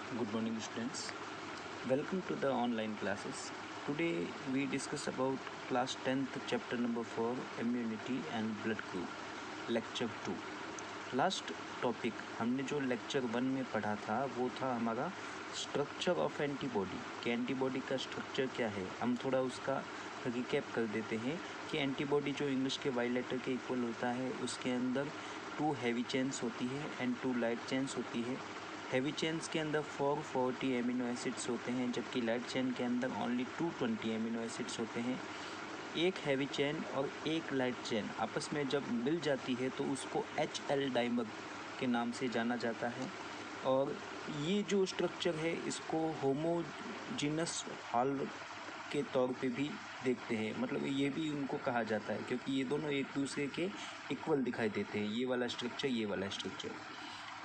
Good morning, students. Welcome to the online classes. Today we discuss about class 10th chapter number 4 immunity and blood group lecture 2. Last topic हमने जो lecture 1 में पढ़ा था वो था हमारा स्ट्रक्चर ऑफ एंटीबॉडी कि एंटीबॉडी का स्ट्रक्चर क्या है। हम थोड़ा उसका रिकैप कर देते हैं कि एंटीबॉडी जो इंग्लिश के वाई लेटर के इक्वल होता है उसके अंदर 2 हैवी चेन्स होती है एंड 2 लाइट चेन्स होती है। हैवी चेन्स के अंदर 440 एमिनो एसिड्स होते हैं जबकि लाइट चेन के अंदर ओनली 220 एमिनो एसिड्स होते हैं। एक हैवी चेन और एक लाइट चेन आपस में जब मिल जाती है तो उसको HL डाइमर के नाम से जाना जाता है। और ये जो स्ट्रक्चर है इसको होमोजीनस हॉल के तौर पे भी देखते हैं, मतलब ये भी उनको कहा जाता है क्योंकि ये दोनों एक दूसरे के इक्वल दिखाई देते हैं, ये वाला स्ट्रक्चर ये वाला स्ट्रक्चर।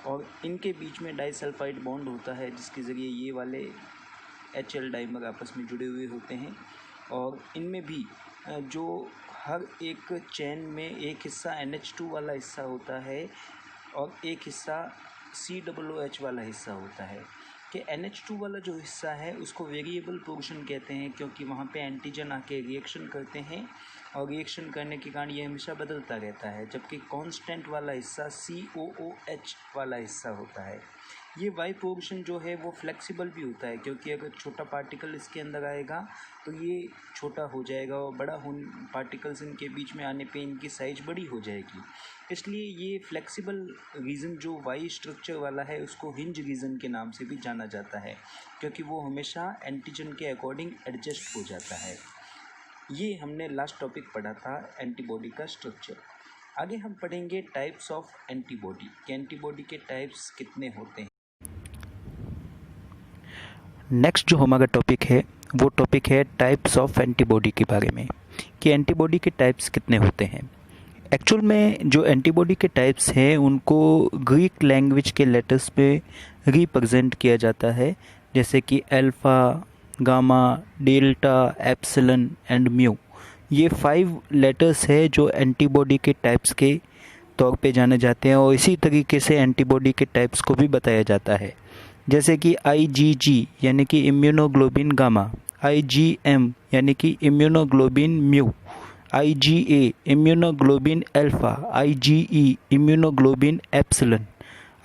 और इनके बीच में डाइसल्फाइड बॉन्ड होता है जिसके ज़रिए ये वाले HL डाइमर आपस में जुड़े हुए होते हैं। और इनमें भी जो हर एक चेन में एक हिस्सा NH2 वाला हिस्सा होता है और एक हिस्सा COOH वाला हिस्सा होता है कि NH2 वाला जो हिस्सा है उसको वेरिएबल पोर्शन कहते हैं क्योंकि वहाँ पे एंटीजन आके रिएक्शन करते हैं और रिएक्शन करने के कारण ये हमेशा बदलता रहता है, जबकि कांस्टेंट वाला हिस्सा COOH वाला हिस्सा होता है। ये वाई पोर्शन जो है वो फ्लेक्सिबल भी होता है क्योंकि अगर छोटा पार्टिकल इसके अंदर आएगा तो ये छोटा हो जाएगा और बड़ा पार्टिकल्स इनके बीच में आने पे इनकी साइज बड़ी हो जाएगी। इसलिए ये फ्लेक्सिबल रीजन जो वाई स्ट्रक्चर वाला है उसको हिंज रीजन के नाम से भी जाना जाता है क्योंकि वो हमेशा एंटीजन के अकॉर्डिंग एडजस्ट हो जाता है। ये हमने लास्ट टॉपिक पढ़ा था एंटीबॉडी का स्ट्रक्चर। आगे हम पढ़ेंगे टाइप्स ऑफ एंटीबॉडी कि एंटीबॉडी के टाइप्स कितने होते हैं। नेक्स्ट जो हमारा टॉपिक है वो टॉपिक है टाइप्स ऑफ एंटीबॉडी के बारे में कि एंटीबॉडी के टाइप्स कितने होते हैं। एक्चुअल में जो एंटीबॉडी के टाइप्स हैं उनको ग्रीक लैंग्वेज के लेटर्स में रिप्रेजेंट किया जाता है, जैसे कि alpha, gamma, delta, epsilon and mu. ये 5 लेटर्स है जो एंटीबॉडी के टाइप्स के तौर पे जाने जाते हैं और इसी तरीके से एंटीबॉडी के टाइप्स को भी बताया जाता है, जैसे कि IgG यानी कि इम्यूनोग्लोबिन गामा, IgM यानी कि immunoglobulin mu, IgA immunoglobulin alpha, IgE immunoglobulin epsilon,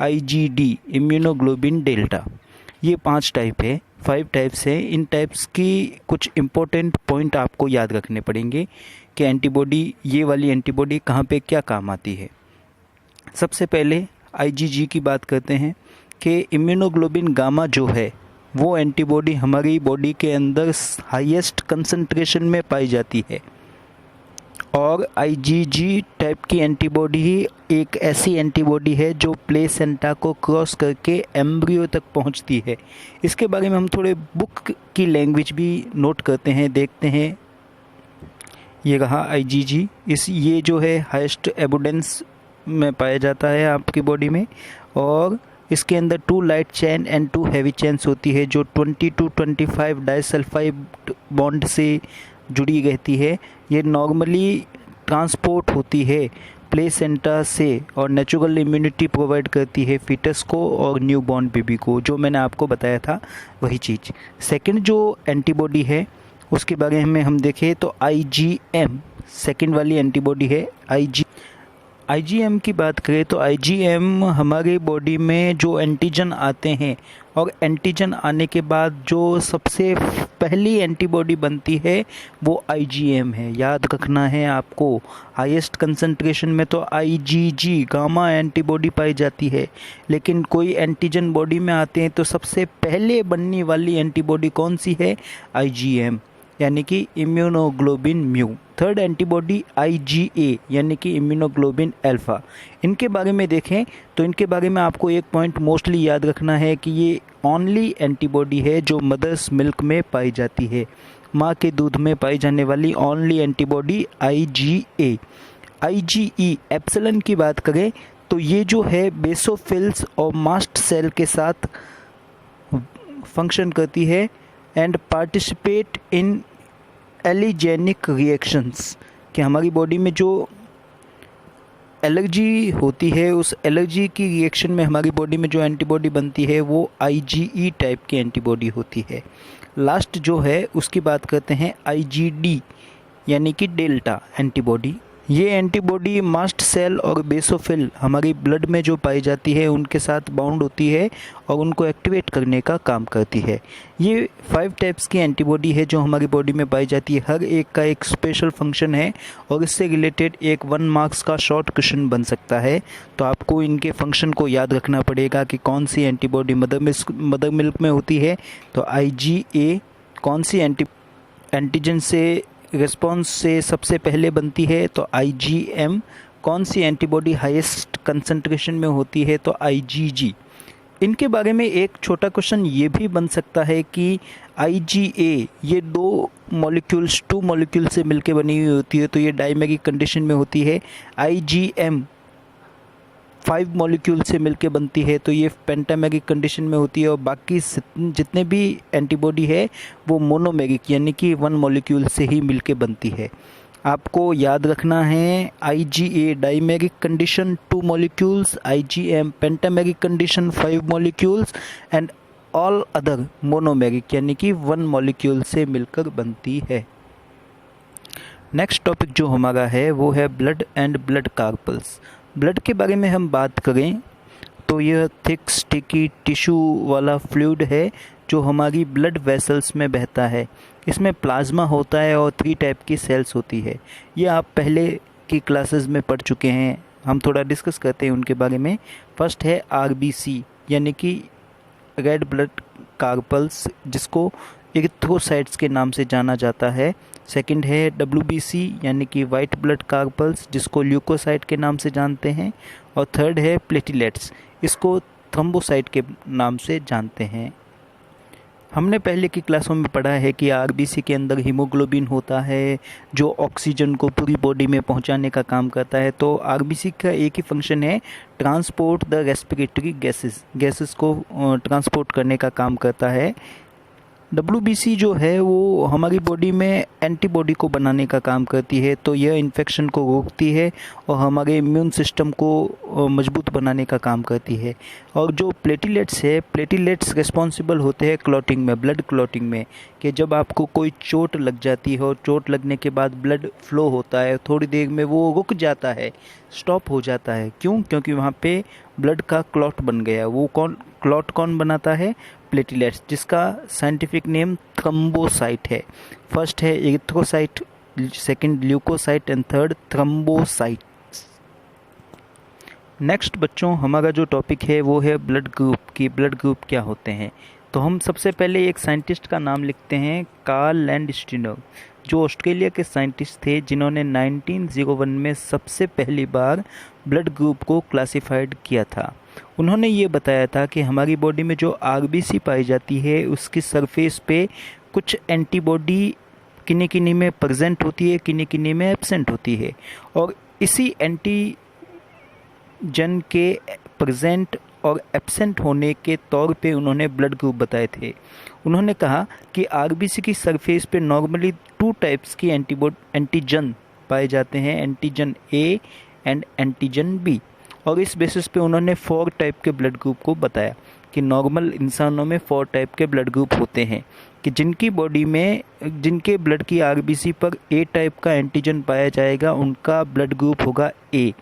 IgD immunoglobulin delta. ये 5 टाइप है, 5 टाइप्स हैं। इन टाइप्स की कुछ इम्पोर्टेंट पॉइंट आपको याद रखने पड़ेंगे कि एंटीबॉडी, ये वाली एंटीबॉडी कहाँ पे क्या काम आती है। सबसे पहले IgG की बात करते हैं कि इम्यूनोग्लोबिन गामा जो है वो एंटीबॉडी हमारी बॉडी के अंदर हाईएस्ट कंसंट्रेशन में पाई जाती है और IgG टाइप की एंटीबॉडी ही एक ऐसी एंटीबॉडी है जो प्लेसेंटा को क्रॉस करके एम्ब्रियो तक पहुंचती है। इसके बारे में हम थोड़े बुक की लैंग्वेज भी नोट करते हैं, देखते हैं। ये रहा IgG, ये जो है हाईएस्ट एबुडेंस में पाया जाता है आपकी बॉडी में और इसके अंदर 2 light chain and 2 heavy chains होती है जो 20 to 25 डाइसल्फाइड बॉन्ड से जुड़ी रहती है। ये नॉर्मली ट्रांसपोर्ट होती है प्लेसेंटा से और नेचुरल इम्यूनिटी प्रोवाइड करती है फीटस को और न्यू बॉर्न बेबी को, जो मैंने आपको बताया था वही चीज़। सेकंड जो एंटीबॉडी है उसके बारे में हम देखें तो IgM सेकंड वाली एंटीबॉडी है। IgM की बात करें तो IgM हमारे बॉडी में जो एंटीजन आते हैं और एंटीजन आने के बाद जो सबसे पहली एंटीबॉडी बनती है वो IgM है। याद रखना है आपको, हाईएस्ट कंसंट्रेशन में तो IgG गामा एंटीबॉडी पाई जाती है, लेकिन कोई एंटीजन बॉडी में आते हैं तो सबसे पहले बनने वाली एंटीबॉडी कौन सी है? IgM यानी कि immunoglobulin mu. Third antibody IgA यानी कि इम्यूनोग्लोबिन अल्फ़ा। इनके बारे में देखें तो इनके बारे में आपको एक पॉइंट मोस्टली याद रखना है कि ये ओनली एंटीबॉडी है जो मदर्स मिल्क में पाई जाती है, माँ के दूध में पाई जाने वाली only antibody IgA। IgE epsilon की बात करें तो ये जो है बेसोफिल्स और मास्ट सेल के साथ फंक्शन करती है एंड पार्टिसिपेट इन एलिजेनिक रिएक्शंस, कि हमारी बॉडी में जो एलर्जी होती है, उस एलर्जी की रिएक्शन में हमारी बॉडी में जो एंटीबॉडी बनती है वो IgE टाइप की एंटीबॉडी होती है। लास्ट जो है उसकी बात करते हैं IgD यानी कि डेल्टा एंटीबॉडी। ये एंटीबॉडी मास्ट सेल और बेसोफिल हमारी ब्लड में जो पाई जाती है उनके साथ बाउंड होती है और उनको एक्टिवेट करने का काम करती है। ये 5 टाइप्स की एंटीबॉडी है जो हमारी बॉडी में पाई जाती है। हर एक का एक स्पेशल फंक्शन है और इससे रिलेटेड एक 1 मार्क्स का शॉर्ट क्वेश्चन बन सकता है। तो आपको इनके फंक्शन को याद रखना पड़ेगा कि कौन सी एंटीबॉडी मदर मिल्क में होती है, तो IgA कौन सी एंटीजन से रिस्पॉन्स से सबसे पहले बनती है, तो IgM कौन सी एंटीबॉडी हाईएस्ट कंसंट्रेशन में होती है, तो IgG। इनके बारे में एक छोटा क्वेश्चन ये भी बन सकता है कि IgA ये 2 मॉलिक्यूल से मिलकर बनी हुई होती है, तो ये डायमेरिक कंडीशन में होती है। IgM 5 मॉलिक्यूल से मिलके बनती है, तो ये पेंटामेरिक कंडीशन में होती है। और बाकी जितने भी एंटीबॉडी है वो मोनोमेरिक यानी कि 1 मॉलिक्यूल से ही मिलके बनती है। आपको याद रखना है IgA dimeric condition 2 molecules, IgM pentameric condition 5 molecules and all other monomeric यानी कि 1 मॉलिक्यूल से मिलकर बनती है। नेक्स्ट टॉपिक जो हमारा है वो है blood and blood carpals. Blood के बारे में हम बात करें तो यह थिक स्टिकी टिश्यू वाला फ्लूइड है जो हमारी ब्लड वेसल्स में बहता है। इसमें प्लाज्मा होता है और 3 टाइप की सेल्स होती है। ये आप पहले की क्लासेस में पढ़ चुके हैं, हम थोड़ा डिस्कस करते हैं उनके बारे में। फर्स्ट है RBC यानी कि रेड ब्लड कार्पल्स जिसको इरिथ्रोसाइट्स के नाम से जाना जाता है। सेकंड है WBC यानी कि वाइट ब्लड कार्पल्स जिसको ल्यूकोसाइट के नाम से जानते हैं। और थर्ड है प्लेटिलेट्स, इसको थ्रोम्बोसाइट के नाम से जानते हैं। हमने पहले की क्लासों में पढ़ा है कि RBC के अंदर हीमोग्लोबिन होता है जो ऑक्सीजन को पूरी बॉडी में पहुंचाने का काम करता है। तो RBC का एक ही फंक्शन है, ट्रांसपोर्ट द रेस्पिरेटरी गैसेस को ट्रांसपोर्ट करने का काम करता है। WBC जो है वो हमारी बॉडी में एंटीबॉडी को बनाने का काम करती है, तो यह इन्फेक्शन को रोकती है और हमारे इम्यून सिस्टम को मजबूत बनाने का काम करती है। और जो प्लेटिलेट्स है, प्लेटिलेट्स रिस्पॉन्सिबल होते हैं क्लॉटिंग में, ब्लड क्लॉटिंग में, कि जब आपको कोई चोट लग जाती है और चोट लगने के बाद ब्लड फ्लो होता है, थोड़ी देर में वो रुक जाता है, स्टॉप हो जाता है। क्यों? क्योंकि वहाँ पे ब्लड का क्लॉट बन गया। वो क्लॉट कौन बनाता है? प्लेटिलेट्स, जिसका साइंटिफिक नेम थ्रोम्बोसाइट है। फर्स्ट है erythrocyte, second leukocyte and third thrombocyte. Next बच्चों हमारा जो टॉपिक है वो है ब्लड ग्रुप की। ब्लड ग्रुप क्या होते हैं? तो हम सबसे पहले एक साइंटिस्ट का नाम लिखते हैं, कार्ल लैंडस्टीनर, जो ऑस्ट्रेलिया के साइंटिस्ट थे जिन्होंने 1901 में सबसे पहली बार ब्लड ग्रुप को क्लासिफाइड किया था। उन्होंने ये बताया था कि हमारी बॉडी में जो RBC पाई जाती है उसकी सरफेस पे कुछ एंटीबॉडी किन्हीं किन्हीं में प्रेजेंट होती है, किन्हीं किन्हीं में एब्सेंट होती है। और इसी एंटीजन के प्रेजेंट और एब्सेंट होने के तौर पे उन्होंने ब्लड ग्रुप बताए थे। उन्होंने कहा कि RBC की सरफेस पे नॉर्मली 2 टाइप्स की एंटीजन पाए जाते हैं, antigen A and antigen B। और इस बेसिस पे उन्होंने 4 टाइप के ब्लड ग्रुप को बताया कि नॉर्मल इंसानों में 4 टाइप के ब्लड ग्रुप होते हैं, कि जिनकी बॉडी में जिनके ब्लड की RBC पर A टाइप का एंटीजन पाया जाएगा उनका ब्लड ग्रुप होगा A,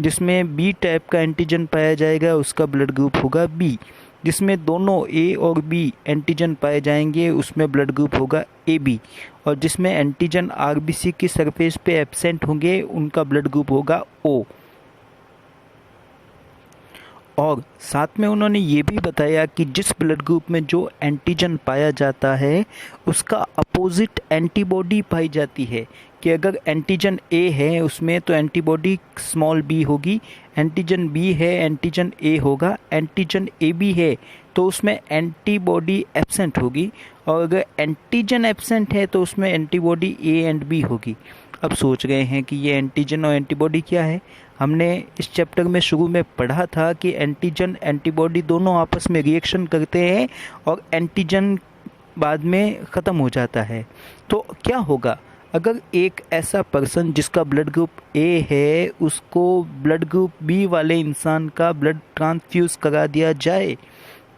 जिसमें B टाइप का एंटीजन पाया जाएगा उसका ब्लड ग्रुप होगा B, जिसमें दोनों A और B एंटीजन पाए जाएंगे उसमें ब्लड ग्रुप होगा AB, और जिसमें एंटीजन RBC की सरफेस पे एब्सेंट होंगे उनका ब्लड ग्रुप होगा O। और साथ में उन्होंने ये भी बताया कि जिस ब्लड ग्रुप में जो एंटीजन पाया जाता है उसका अपोजिट एंटीबॉडी पाई जाती है, कि अगर एंटीजन A है उसमें तो एंटीबॉडी स्मॉल b होगी, एंटीजन B है एंटीजन A होगा, एंटीजन AB है तो उसमें एंटीबॉडी एब्सेंट होगी, और अगर एंटीजन एब्सेंट है तो उसमें एंटीबॉडी A एंड B होगी। अब सोच रहे हैं कि ये एंटीजन और एंटीबॉडी क्या है? हमने इस चैप्टर में शुरू में पढ़ा था कि एंटीजन एंटीबॉडी दोनों आपस में रिएक्शन करते हैं और एंटीजन बाद में ख़त्म हो जाता है। तो क्या होगा अगर एक ऐसा पर्सन जिसका ब्लड ग्रुप ए है उसको ब्लड ग्रुप बी वाले इंसान का ब्लड ट्रांसफ्यूज़ करा दिया जाए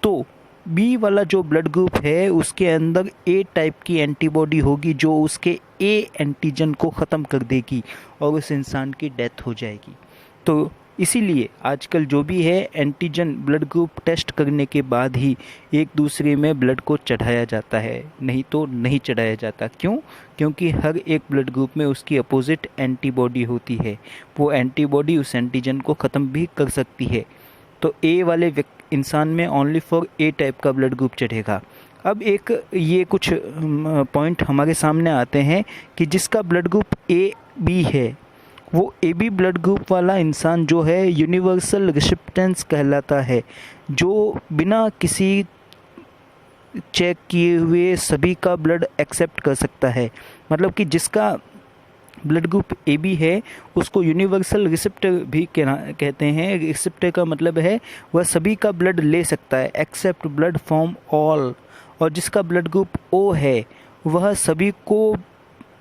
तो बी वाला जो ब्लड ग्रुप है उसके अंदर ए टाइप की एंटीबॉडी होगी जो उसके ए एंटीजन को ख़त्म कर देगी और उस इंसान की डेथ हो जाएगी। तो इसीलिए आजकल जो भी है एंटीजन ब्लड ग्रुप टेस्ट करने के बाद ही एक दूसरे में ब्लड को चढ़ाया जाता है, नहीं तो नहीं चढ़ाया जाता। क्यों? क्योंकि हर एक ब्लड ग्रुप में उसकी अपोजिट एंटीबॉडी होती है, वो एंटीबॉडी उस एंटीजन को ख़त्म भी कर सकती है। तो ए वाले इंसान में ओनली फॉर ए टाइप का ब्लड ग्रुप चढ़ेगा। अब एक ये कुछ पॉइंट हमारे सामने आते हैं कि जिसका ब्लड ग्रुप ए बी है वो ए बी ब्लड ग्रुप वाला इंसान जो है यूनिवर्सल रेसिप्टेंस कहलाता है, जो बिना किसी चेक किए हुए सभी का ब्लड एक्सेप्ट कर सकता है। मतलब कि जिसका ब्लड ग्रुप ए बी है उसको यूनिवर्सल रिसेप्टर भी कहते हैं। रिसेप्टर का मतलब है वह सभी का ब्लड ले सकता है एक्सेप्ट ब्लड फ्रॉम ऑल। और जिसका ब्लड ग्रुप ओ है वह सभी को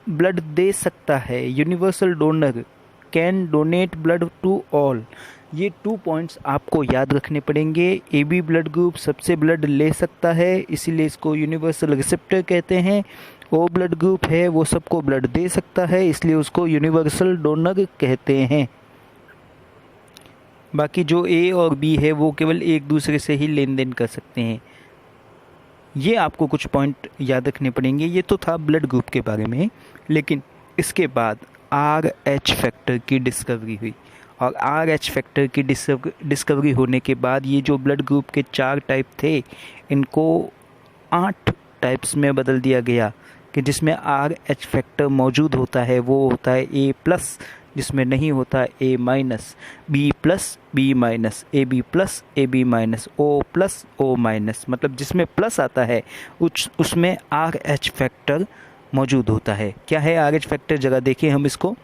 ब्लड दे सकता है, universal donor can donate blood to all. ये 2 पॉइंट्स आपको याद रखने पड़ेंगे। ए बी ब्लड ग्रुप सबसे ब्लड ले सकता है इसीलिए इसको यूनिवर्सल रिसेप्टर कहते हैं। ओ ब्लड ग्रुप है वो सबको ब्लड दे सकता है इसलिए उसको यूनिवर्सल डोनर कहते हैं। बाकी जो ए और बी है वो केवल एक दूसरे से ही लेन देन कर सकते हैं। ये आपको कुछ पॉइंट याद रखने पड़ेंगे। ये तो था ब्लड ग्रुप के बारे में, लेकिन इसके बाद RH फैक्टर की डिस्कवरी हुई और RH फैक्टर की डिस्कवरी होने के बाद ये जो ब्लड ग्रुप के 4 टाइप थे इनको 8 टाइप्स में बदल दिया गया कि जिसमें RH फैक्टर मौजूद होता है वो होता है A+, जिसमें नहीं होता A-, B+, B-, AB+, AB-, O+, O-, मतलब जिसमें प्लस आता है उसमें RH फैक्टर मौजूद होता है। क्या है RH फैक्टर? जगह देखिए हम इसको।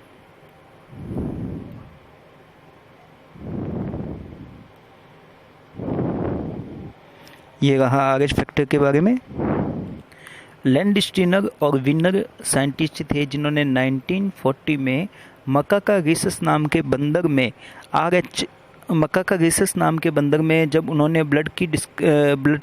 ये रहा RH फैक्टर के बारे में। लैंडस्टीनर और विनर साइंटिस्ट थे जिन्होंने 1940 में मकाका रीसस नाम के बंदर में मकाका रीसस नाम के बंदर में जब उन्होंने ब्लड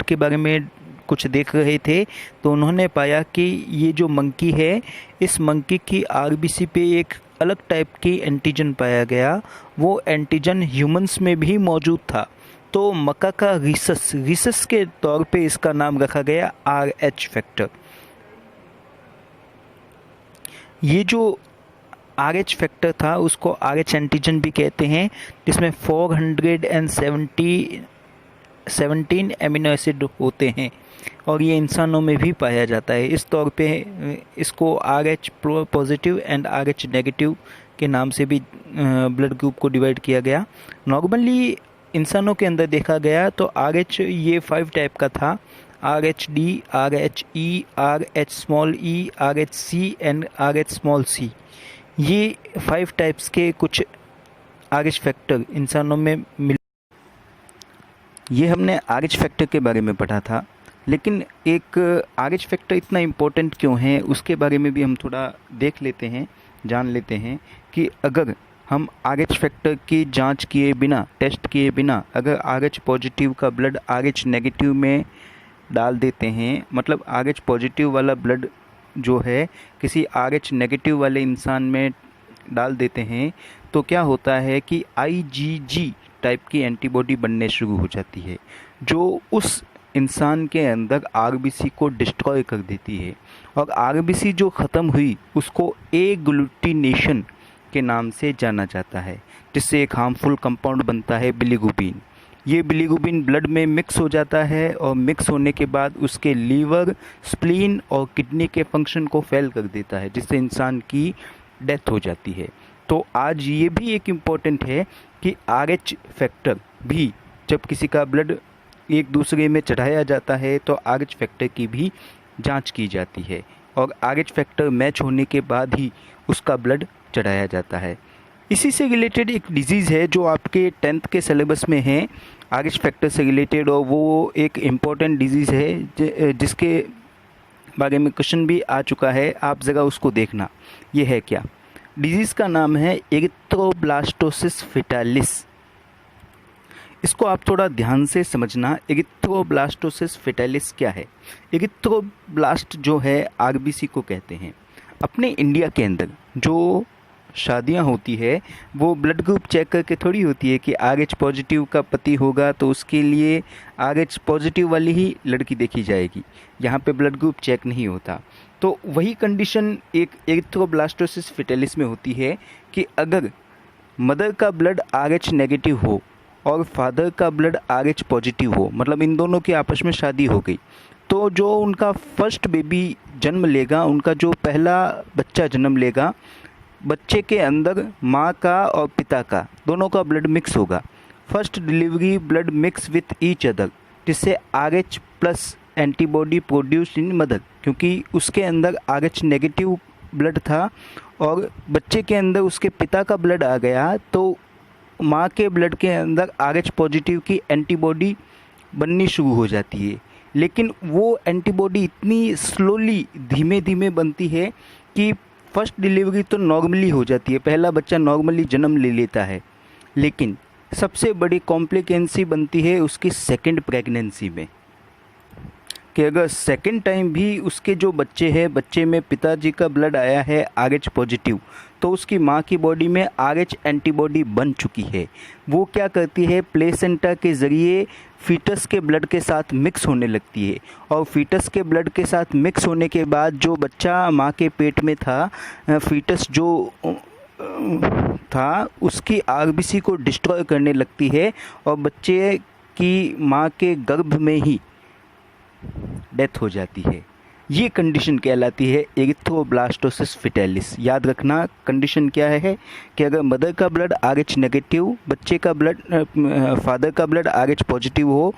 के बारे में कुछ देख रहे थे तो उन्होंने पाया कि ये जो मंकी है इस मंकी की RBC पे एक अलग टाइप की एंटीजन पाया गया। वो एंटीजन ह्यूमंस में भी मौजूद था। तो मकाका रीसस के तौर पे इसका नाम रखा गया RH फैक्टर। ये जो RH फैक्टर था उसको RH एंटीजन भी कहते हैं, जिसमें 417 एमिनो एसिड होते हैं और ये इंसानों में भी पाया जाता है। इस तौर पे इसको RH positive and RH negative के नाम से भी ब्लड ग्रुप को डिवाइड किया गया। नॉर्मली इंसानों के अंदर देखा गया तो RH ये 5 टाइप का था, RHD, RHE, RH_e, RHC and RH_c। ये 5 टाइप्स के कुछ RH फैक्टर इंसानों में मिल। ये हमने RH फैक्टर के बारे में पढ़ा था, लेकिन एक RH फैक्टर इतना इम्पोर्टेंट क्यों है उसके बारे में भी हम थोड़ा देख लेते हैं, जान लेते हैं कि अगर हम RH फैक्टर की जांच किए बिना, टेस्ट किए बिना अगर RH पॉजिटिव का ब्लड RH नेगेटिव में डाल देते हैं, मतलब RH पॉजिटिव वाला ब्लड जो है किसी RH नेगेटिव वाले इंसान में डाल देते हैं तो क्या होता है कि IgG टाइप की एंटीबॉडी बनने शुरू हो जाती है जो उस इंसान के अंदर RBC को डिस्ट्रॉय कर देती है। और RBC जो ख़त्म हुई उसको एग्लूटिनेशन के नाम से जाना जाता है, जिससे एक हार्मफुल कंपाउंड बनता है बिलीरुबिन। ये बिलीरुबिन ब्लड में मिक्स हो जाता है और मिक्स होने के बाद उसके लीवर, स्प्लीन और किडनी के फंक्शन को फेल कर देता है, जिससे इंसान की डेथ हो जाती है। तो आज ये भी एक इम्पॉर्टेंट है कि RH फैक्टर भी जब किसी का ब्लड एक दूसरे में चढ़ाया जाता है तो RH फैक्टर की भी जांच की जाती है और RH फैक्टर मैच होने के बाद ही उसका ब्लड चढ़ाया जाता है। इसी से रिलेटेड एक डिजीज़ है जो आपके 10th के सिलेबस में है RH फैक्टर से रिलेटेड, और वो एक इम्पॉर्टेंट डिजीज़ है जिसके बारे में क्वेश्चन भी आ चुका है, आप ज़रा उसको देखना। ये है क्या? डिजीज़ का नाम है एरिथ्रोब्लास्टोसिस फेटालिस। इसको आप थोड़ा ध्यान से समझना। एरिथ्रोब्लास्टोसिस फेटालिस क्या है? एरिथ्रोब्लास्ट जो है आरबीसी को कहते हैं। अपने इंडिया के अंदर जो शादियां होती है वो ब्लड ग्रुप चेक करके थोड़ी होती है कि RH पॉजिटिव का पति होगा तो उसके लिए RH पॉजिटिव वाली ही लड़की देखी जाएगी। यहाँ पे ब्लड ग्रुप चेक नहीं होता। तो वही कंडीशन एक एरिथ्रोब्लास्टोसिस फेटालिस में होती है कि अगर मदर का ब्लड RH नेगेटिव हो और फादर का ब्लड RH पॉजिटिव हो, मतलब इन दोनों की आपस में शादी हो गई, तो जो उनका फर्स्ट बेबी जन्म लेगा, उनका जो पहला बच्चा जन्म लेगा, बच्चे के अंदर माँ का और पिता का दोनों का ब्लड मिक्स होगा। First delivery blood mix with each other, जिससे RH plus antibody produced in mother, क्योंकि उसके अंदर RH नेगेटिव ब्लड था और बच्चे के अंदर उसके पिता का ब्लड आ गया, तो माँ के ब्लड के अंदर RH पॉजिटिव की एंटीबॉडी बननी शुरू हो जाती है। लेकिन वो एंटीबॉडी इतनी स्लोली, धीमे धीमे बनती है कि फर्स्ट डिलीवरी तो नॉर्मली हो जाती है, पहला बच्चा नॉर्मली जन्म ले लेता है, लेकिन सबसे बड़ी कॉम्प्लिकेंसी बनती है उसकी सेकंड प्रेगनेंसी में, कि अगर सेकंड टाइम भी उसके जो बच्चे हैं, बच्चे में पिताजी का ब्लड आया है RH पॉजिटिव, तो उसकी माँ की बॉडी में RH एंटीबॉडी बन चुकी है। वो क्या करती है, प्लेसेंटा के ज़रिए फीटस के ब्लड के साथ मिक्स होने लगती है, और फीटस के ब्लड के साथ मिक्स होने के बाद जो बच्चा माँ के पेट में था, फीटस जो था, उसकी RBC को डिस्ट्रॉय करने लगती है और बच्चे की माँ के गर्भ में ही डेथ हो जाती है। ये कंडीशन कहलाती है एरिथ्रोब्लास्टोसिस फेटालिस। याद रखना कंडीशन क्या है कि अगर मदर का ब्लड RH नेगेटिव, बच्चे का ब्लड, फादर का ब्लड RH पॉजिटिव हो,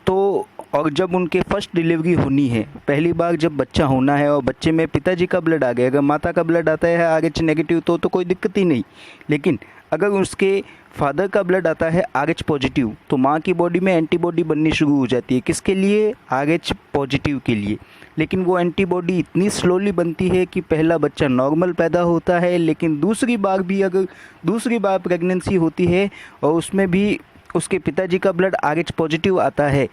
तो और जब उनके फर्स्ट डिलीवरी होनी है, पहली बार जब बच्चा होना है और बच्चे में पिताजी का ब्लड आ गया, अगर माता का ब्लड आता है RH नेगेटिव तो कोई दिक्कत ही नहीं। लेकिन अगर उसके फादर का ब्लड आता है RH पॉजिटिव, तो माँ की बॉडी में एंटीबॉडी बननी शुरू हो जाती है। किसके लिए? RH पॉजिटिव के लिए। लेकिन वो एंटीबॉडी इतनी स्लोली बनती है कि पहला बच्चा नॉर्मल पैदा होता है, लेकिन दूसरी बार भी अगर दूसरी बार प्रेगनेंसी होती है और उसमें भी उसके पिताजी का ब्लड RH पॉजिटिव आता है,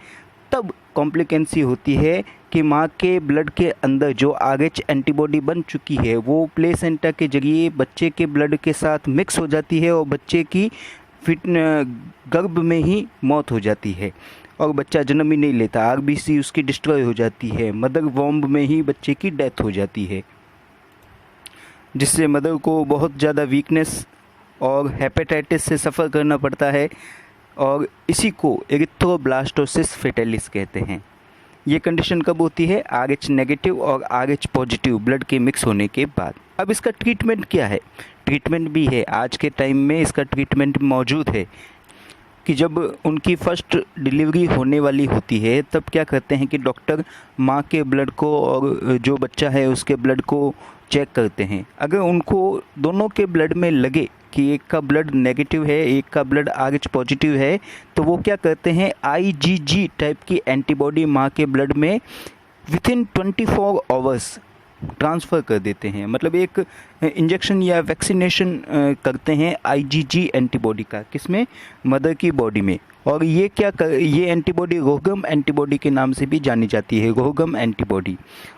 तब कॉम्प्लिकेंसी होती है कि माँ के ब्लड के अंदर जो RH एंटीबॉडी बन चुकी है वो प्लेसेंटा के जरिए बच्चे के ब्लड के साथ मिक्स हो जाती है और बच्चे की गर्भ में ही मौत हो जाती है और बच्चा जन्म ही नहीं लेता। RBC उसकी डिस्ट्रॉय हो जाती है, मदर वॉम्ब में ही बच्चे की डेथ हो जाती है, जिससे मदर को बहुत ज़्यादा वीकनेस और हेपेटाइटिस से सफ़र करना पड़ता है, और इसी को एरिथ्रोब्लास्टोसिस फेटालिस कहते हैं। ये कंडीशन कब होती है? RH नेगेटिव और RH पॉजिटिव ब्लड के मिक्स होने के बाद। अब इसका ट्रीटमेंट क्या है? ट्रीटमेंट भी है, आज के टाइम में इसका ट्रीटमेंट मौजूद है कि जब उनकी फर्स्ट डिलीवरी होने वाली होती है तब क्या करते हैं कि डॉक्टर माँ के ब्लड को और जो बच्चा है उसके ब्लड को चेक करते हैं। अगर उनको दोनों के ब्लड में लगे कि एक का ब्लड नेगेटिव है, एक का ब्लड RH पॉजिटिव है, तो वो क्या करते हैं, IgG टाइप की एंटीबॉडी माँ के ब्लड में विथिन 24 आवर्स ट्रांसफ़र कर देते हैं। मतलब एक इंजेक्शन या वैक्सीनेशन करते हैं IgG एंटीबॉडी का, किसमें? मदर की बॉडी में। और ये ये एंटीबॉडी रोगम एंटीबॉडी के नाम से भी जानी जाती है, रोगम एंटीबॉडी।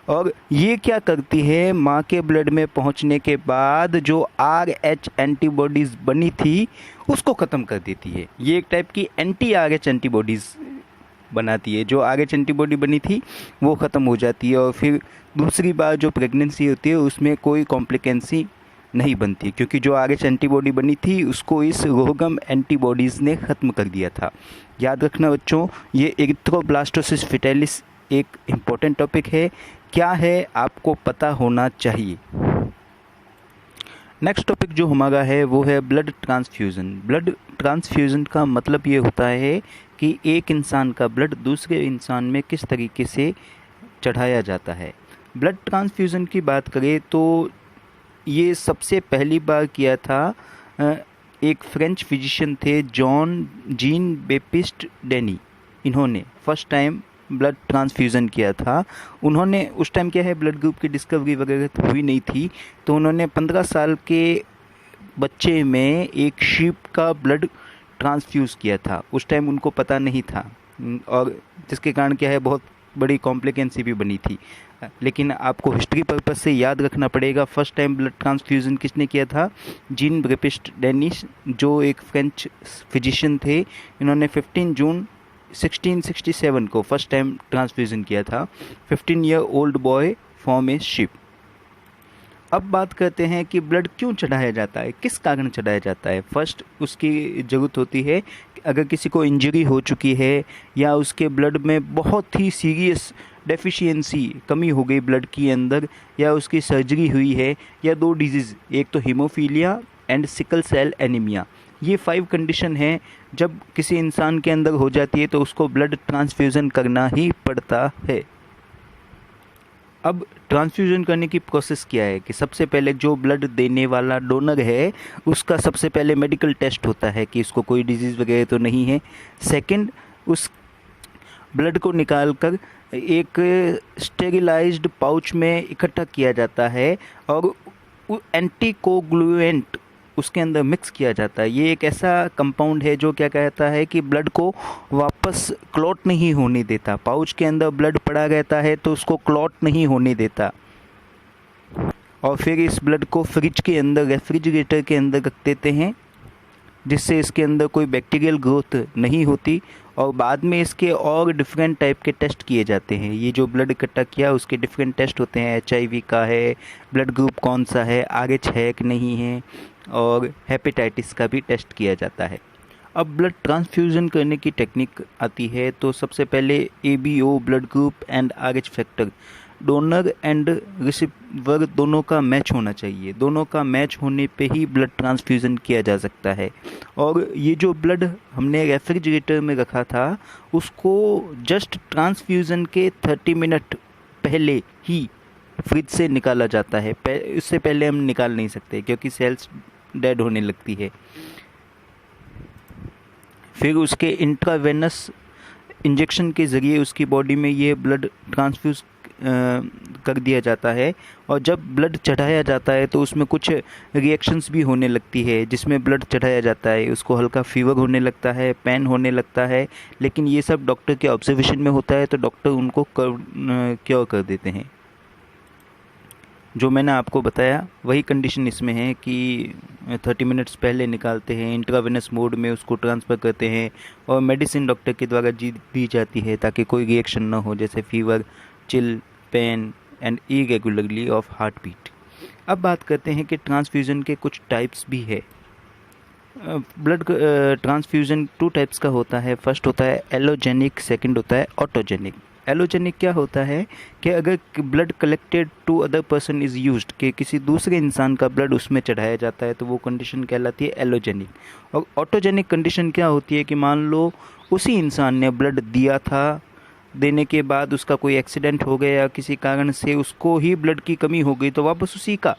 और ये क्या करती है, माँ के ब्लड में पहुँचने के बाद जो RH एंटीबॉडीज़ बनी थी उसको ख़त्म कर देती है। ये एक टाइप की एंटी RH एंटीबॉडीज़ बनाती है। जो RH एंटीबॉडी बनी थी वो ख़त्म हो जाती है और फिर दूसरी बार जो प्रेगनेंसी होती है उसमें कोई कॉम्प्लिकेंसी नहीं बनती, क्योंकि जो RH एंटीबॉडी बनी थी उसको इस रोगम एंटीबॉडीज़ ने ख़त्म कर दिया था। याद रखना बच्चों, ये एरिथ्रोब्लास्टोसिस फेटालिस एक इम्पॉर्टेंट टॉपिक है। क्या है, आपको पता होना चाहिए। नेक्स्ट टॉपिक जो हमारा है वो है ब्लड ट्रांसफ्यूज़न। ब्लड ट्रांसफ्यूज़न का मतलब ये होता है कि एक इंसान का ब्लड दूसरे इंसान में किस तरीके से चढ़ाया जाता है। ब्लड ट्रांसफ्यूज़न की बात करें तो ये सबसे पहली बार किया था एक फ्रेंच फिजिशियन थे, जॉन जीन बेपिस्ट डेनी। इन्होंने फर्स्ट टाइम ब्लड ट्रांसफ्यूज़न किया था, उन्होंने उस टाइम क्या है ब्लड ग्रुप की डिस्कवरी वगैरह तो हुई नहीं थी, तो उन्होंने 15 साल के बच्चे में एक शीप का ब्लड ट्रांसफ्यूज़ किया था। उस टाइम उनको पता नहीं था और जिसके कारण क्या है बहुत बड़ी कॉम्प्लिकेंसी भी बनी थी। लेकिन आपको हिस्ट्री पर्पस से याद रखना पड़ेगा, फर्स्ट टाइम ब्लड ट्रांसफ्यूज़न किसने किया था? जीन ब्रेपिस्ट डेनिस, जो एक फ्रेंच फिजिशियन थे। इन्होंने 15 जून 1667 को फर्स्ट टाइम ट्रांसफ्यूज़न किया था। 15 year old boy from A ship. अब बात करते हैं कि ब्लड क्यों चढ़ाया जाता है, किस कारण चढ़ाया जाता है। फर्स्ट उसकी ज़रूरत होती है अगर किसी को इंजरी हो चुकी है या उसके ब्लड में बहुत ही सीरियस डेफिशिएंसी कमी हो गई ब्लड के अंदर, या उसकी सर्जरी हुई है, या 2 डिजीज़, एक तो haemophilia and sickle cell anaemia, ये 5 कंडीशन है जब किसी इंसान के अंदर हो जाती है तो उसको ब्लड ट्रांसफ्यूज़न करना ही पड़ता है। अब ट्रांसफ्यूज़न करने की प्रोसेस क्या है कि सबसे पहले जो ब्लड देने वाला डोनर है उसका सबसे पहले मेडिकल टेस्ट होता है कि इसको कोई डिजीज़ वगैरह तो नहीं है। सेकंड, उस ब्लड को निकाल कर एक स्टेरिलाइज्ड पाउच में इकट्ठा किया जाता है और एंटीकोगुलेंट उसके अंदर मिक्स किया जाता है। ये एक ऐसा कंपाउंड है जो क्या कहता है कि ब्लड को वापस क्लॉट नहीं होने देता। पाउच के अंदर ब्लड पड़ा रहता है तो उसको क्लॉट नहीं होने देता, और फिर इस ब्लड को फ्रिज के अंदर, रेफ्रिजरेटर के अंदर रख देते हैं जिससे इसके अंदर कोई बैक्टीरियल ग्रोथ नहीं होती, और बाद में इसके और डिफरेंट टाइप के टेस्ट किए जाते हैं। ये जो ब्लड इकट्ठा किया उसके डिफरेंट टेस्ट होते हैं, HIV का है, ब्लड ग्रुप कौन सा है, RH है कि नहीं है, और हेपेटाइटिस का भी टेस्ट किया जाता है। अब ब्लड ट्रांसफ्यूज़न करने की टेक्निक आती है, तो सबसे पहले ABO blood group and RH factor, donor and receiver दोनों का मैच होना चाहिए। दोनों का मैच होने पे ही ब्लड ट्रांसफ्यूज़न किया जा सकता है। और ये जो ब्लड हमने रेफ्रिजरेटर में रखा था उसको जस्ट ट्रांसफ्यूज़न के 30 मिनट पहले ही फ्रिज से निकाला जाता है। इससे पहले हम निकाल नहीं सकते क्योंकि सेल्स डेड होने लगती है। फिर उसके इंट्रावेनस इंजेक्शन के ज़रिए उसकी बॉडी में ये ब्लड ट्रांसफ्यूज़ कर दिया जाता है, और जब ब्लड चढ़ाया जाता है तो उसमें कुछ रिएक्शंस भी होने लगती है। जिसमें ब्लड चढ़ाया जाता है उसको हल्का फीवर होने लगता है, पेन होने लगता है, लेकिन ये सब डॉक्टर के ऑब्जर्वेशन में होता है तो डॉक्टर उनको क्योर कर देते हैं। जो मैंने आपको बताया वही कंडीशन इसमें है कि 30 मिनट्स पहले निकालते हैं, इंट्रावेनस मोड में उसको ट्रांसफ़र करते हैं, और मेडिसिन डॉक्टर के द्वारा दी जाती है ताकि कोई रिएक्शन ना हो, जैसे fever, chill, pain and irregularly of heart beat. अब बात करते हैं कि ट्रांसफ्यूज़न के कुछ टाइप्स भी है। ब्लड ट्रांसफ्यूज़न 2 टाइप्स का होता है। फर्स्ट होता है एलोजेनिक, सेकंड होता है ऑटोजेनिक। एलोजेनिक क्या होता है कि अगर blood collected to other person is used, कि किसी दूसरे इंसान का ब्लड उसमें चढ़ाया जाता है, तो वो कंडीशन कहलाती है एलोजेनिक। और ऑटोजेनिक कंडीशन क्या होती है कि मान लो उसी इंसान ने ब्लड दिया था, देने के बाद उसका कोई एक्सीडेंट हो गया या किसी कारण से उसको ही ब्लड की कमी हो गई तो वापस उसी का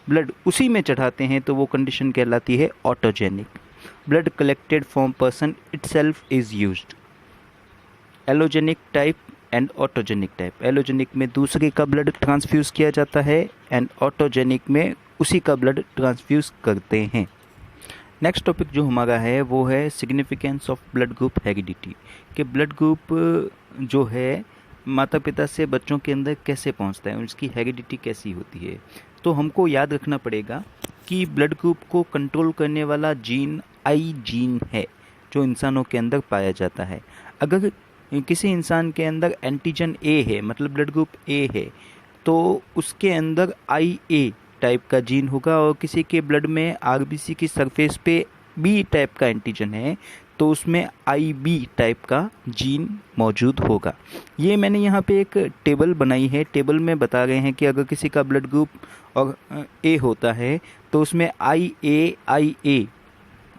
ब्लड उसी में चढ़ाते हैं, तो वो कंडीशन कहलाती है autogenic. Blood collected from person itself is used. Allogenic type and autogenic type. Allogenic में दूसरे का ब्लड ट्रांसफ्यूज़ किया जाता है एंड ऑटोजेनिक में उसी का ब्लड ट्रांसफ्यूज़ करते हैं। नेक्स्ट टॉपिक जो हमारा है वो है significance of blood group heredity, कि ब्लड ग्रुप जो है माता पिता से बच्चों के अंदर कैसे पहुंचता है, उसकी हेरिडिटी कैसी होती है। तो हमको याद रखना पड़ेगा कि ब्लड ग्रुप को कंट्रोल करने वाला जीन आई जीन है जो इंसानों के अंदर पाया जाता है। अगर किसी इंसान के अंदर एंटीजन ए है, मतलब ब्लड ग्रुप ए है, तो उसके अंदर IA टाइप का जीन होगा, और किसी के ब्लड में RBC की सरफेस पे B टाइप का एंटीजन है तो उसमें IB टाइप का जीन मौजूद होगा। ये मैंने यहाँ पे एक टेबल बनाई है। टेबल में बता रहे हैं कि अगर किसी का ब्लड ग्रुप और A होता है तो उसमें IA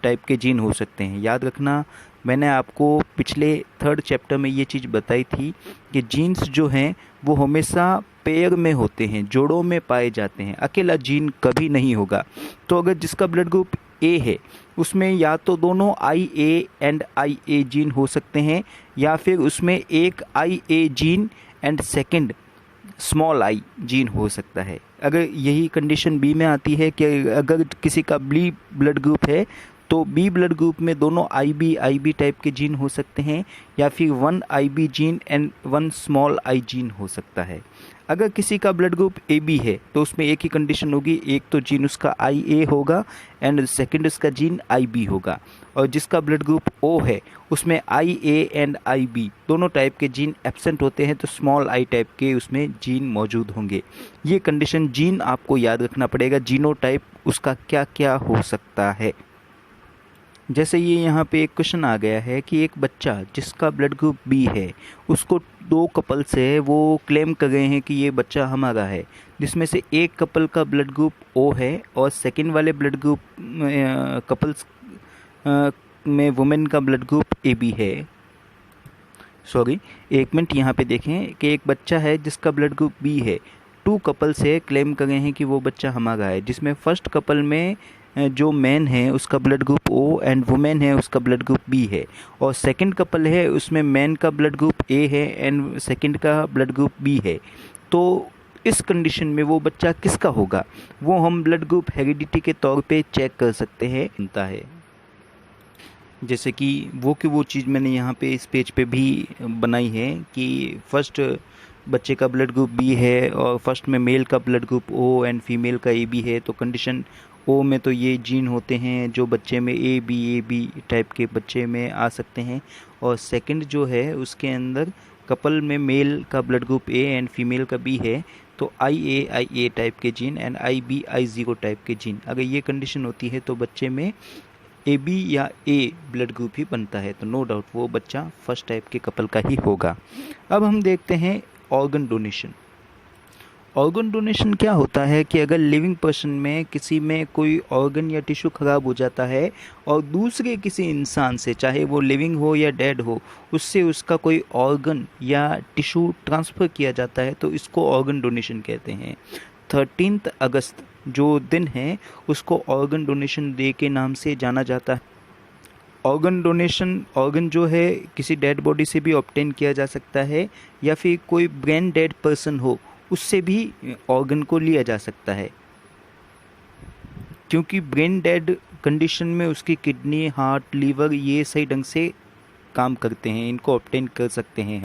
टाइप के जीन हो सकते हैं। याद रखना, मैंने आपको पिछले 3rd चैप्टर में ये चीज़ बताई थी कि जीन्स जो हैं वो हमेशा पेयर में होते हैं, जोड़ों में पाए जाते हैं, अकेला जीन कभी नहीं होगा। तो अगर जिसका ब्लड ग्रुप ए है उसमें या तो दोनों IA एंड IA जीन हो सकते हैं, या फिर उसमें एक IA gene and second small I gene हो सकता है। अगर यही कंडीशन बी में आती है कि अगर किसी का बी ब्लड ग्रुप है तो बी ब्लड ग्रुप में दोनों IB टाइप के जीन हो सकते हैं, या फिर 1 IB gene and 1 small I gene हो सकता है। अगर किसी का ब्लड ग्रुप AB है तो उसमें एक ही कंडीशन होगी, एक तो जीन उसका IA होगा एंड सेकंड उसका जीन IB होगा। और जिसका ब्लड ग्रुप O है उसमें IA एंड IB दोनों टाइप के जीन एब्सेंट होते हैं, तो स्मॉल आई टाइप के उसमें जीन मौजूद होंगे। ये कंडीशन जीन आपको याद रखना पड़ेगा, जीनोटाइप उसका क्या क्या हो सकता है। जैसे ये यहाँ पे एक क्वेश्चन आ गया है कि एक बच्चा जिसका ब्लड ग्रुप B है उसको 2 कपल से वो क्लेम कर रहे हैं कि ये बच्चा हमारा है, जिसमें से एक कपल का ब्लड ग्रुप O है और सेकंड वाले ब्लड ग्रुप कपल्स में वुमेन का ब्लड ग्रुप AB है। सॉरी, एक मिनट, यहाँ पे देखें कि एक बच्चा है जिसका ब्लड ग्रुप B है, 2 कपल से क्लेम कर रहे हैं कि वो बच्चा हमारा है, जिसमें फर्स्ट कपल में जो मैन है उसका blood group O and women है उसका ब्लड ग्रुप B है, और सेकंड कपल है उसमें मैन का ब्लड ग्रुप A है एंड सेकंड का ब्लड ग्रुप B है। तो इस कंडीशन में वो बच्चा किसका होगा वो हम ब्लड ग्रुप हेरिडिटी के तौर पे चेक कर सकते हैं। बनता है जैसे कि वो चीज़ मैंने यहाँ पे इस पेज पे भी बनाई है कि फर्स्ट बच्चे का ब्लड ग्रुप B है और फर्स्ट में मेल का blood group O and female का AB है, तो कंडीशन O में तो ये जीन होते हैं जो बच्चे में AB टाइप के बच्चे में आ सकते हैं, और सेकंड जो है उसके अंदर कपल में मेल का blood group A and female का B है, तो IA टाइप के gene and IB I0 type के जीन। अगर ये कंडीशन होती है तो बच्चे में AB या A ब्लड ग्रुप ही बनता है, तो नो डाउट वो बच्चा फर्स्ट टाइप के कपल का ही होगा। अब हम देखते हैं ऑर्गन डोनेशन। ऑर्गन डोनेशन क्या होता है कि अगर लिविंग पर्सन में किसी में कोई ऑर्गन या टिश्यू ख़राब हो जाता है और दूसरे किसी इंसान से, चाहे वो लिविंग हो या डेड हो, उससे उसका कोई ऑर्गन या टिश्यू ट्रांसफ़र किया जाता है, तो इसको ऑर्गन डोनेशन कहते हैं। 13 अगस्त जो दिन है उसको ऑर्गन डोनेशन डे के नाम से जाना जाता है। ऑर्गन डोनेशन, ऑर्गन जो है किसी डेड बॉडी से भी ऑब्टेन किया जा सकता है, या फिर कोई ब्रेन डेड पर्सन हो उससे भी ऑर्गन को लिया जा सकता है, क्योंकि ब्रेन डेड कंडीशन में उसकी किडनी, हार्ट, लीवर ये सही ढंग से काम करते हैं, इनको ऑब्टेन कर सकते हैं।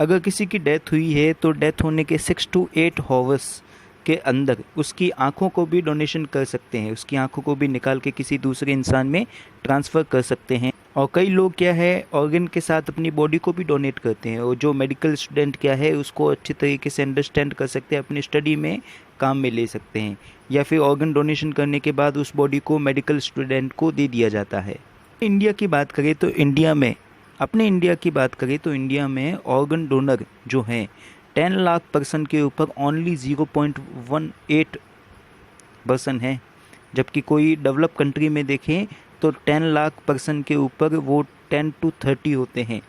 अगर किसी की डेथ हुई है तो डेथ होने के 6 to 8 आवर्स के अंदर उसकी आँखों को भी डोनेशन कर सकते हैं, उसकी आँखों को भी निकाल के किसी दूसरे इंसान में ट्रांसफ़र कर सकते हैं। और कई लोग क्या है ऑर्गन के साथ अपनी बॉडी को भी डोनेट करते हैं, और जो मेडिकल स्टूडेंट क्या है उसको अच्छी तरीके से अंडरस्टैंड कर सकते हैं, अपनी स्टडी में काम में ले सकते हैं, या फिर ऑर्गन डोनेशन करने के बाद उस बॉडी को मेडिकल स्टूडेंट को दे दिया जाता है। इंडिया की बात करें तो इंडिया में ऑर्गन डोनर जो हैं 10 लाख पर्सन के ऊपर ओनली 0.18% है, जबकि कोई डेवलप कंट्री में देखें तो 10 लाख पर्सन के ऊपर वो 10 to 30 होते हैं।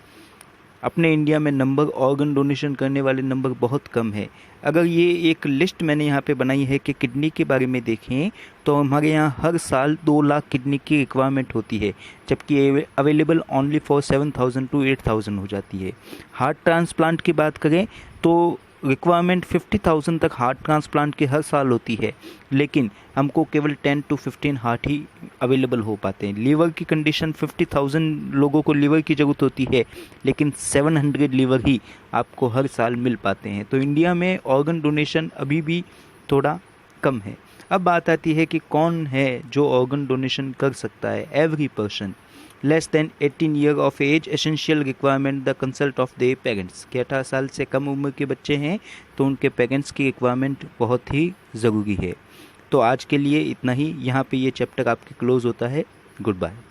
अपने इंडिया में नंबर, ऑर्गन डोनेशन करने वाले नंबर बहुत कम है। अगर ये एक लिस्ट मैंने यहाँ पे बनाई है कि किडनी के बारे में देखें तो हमारे यहाँ हर साल 2 लाख किडनी की रिक्वायरमेंट होती है, जबकि अवेलेबल ओनली फॉर 7,000 to 8,000 हो जाती है। हार्ट ट्रांसप्लांट की बात करें तो रिक्वायरमेंट 50,000 तक हार्ट ट्रांसप्लांट की हर साल होती है, लेकिन हमको केवल 10 to 15 हार्ट ही अवेलेबल हो पाते हैं। लीवर की कंडीशन 50,000 लोगों को लीवर की ज़रूरत होती है, लेकिन 700 लीवर ही आपको हर साल मिल पाते हैं। तो इंडिया में ऑर्गन डोनेशन अभी भी थोड़ा कम है। अब बात आती है कि कौन है जो ऑर्गन डोनेशन कर सकता है। Every person less than 18 year of age, essential requirement the consult of the parents, कि 18 साल से कम उम्र के बच्चे हैं तो उनके पेरेंट्स की रिक्वायरमेंट बहुत ही ज़रूरी है। तो आज के लिए इतना ही, यहाँ पे ये चैप्टर आपके क्लोज़ होता है। Good bye.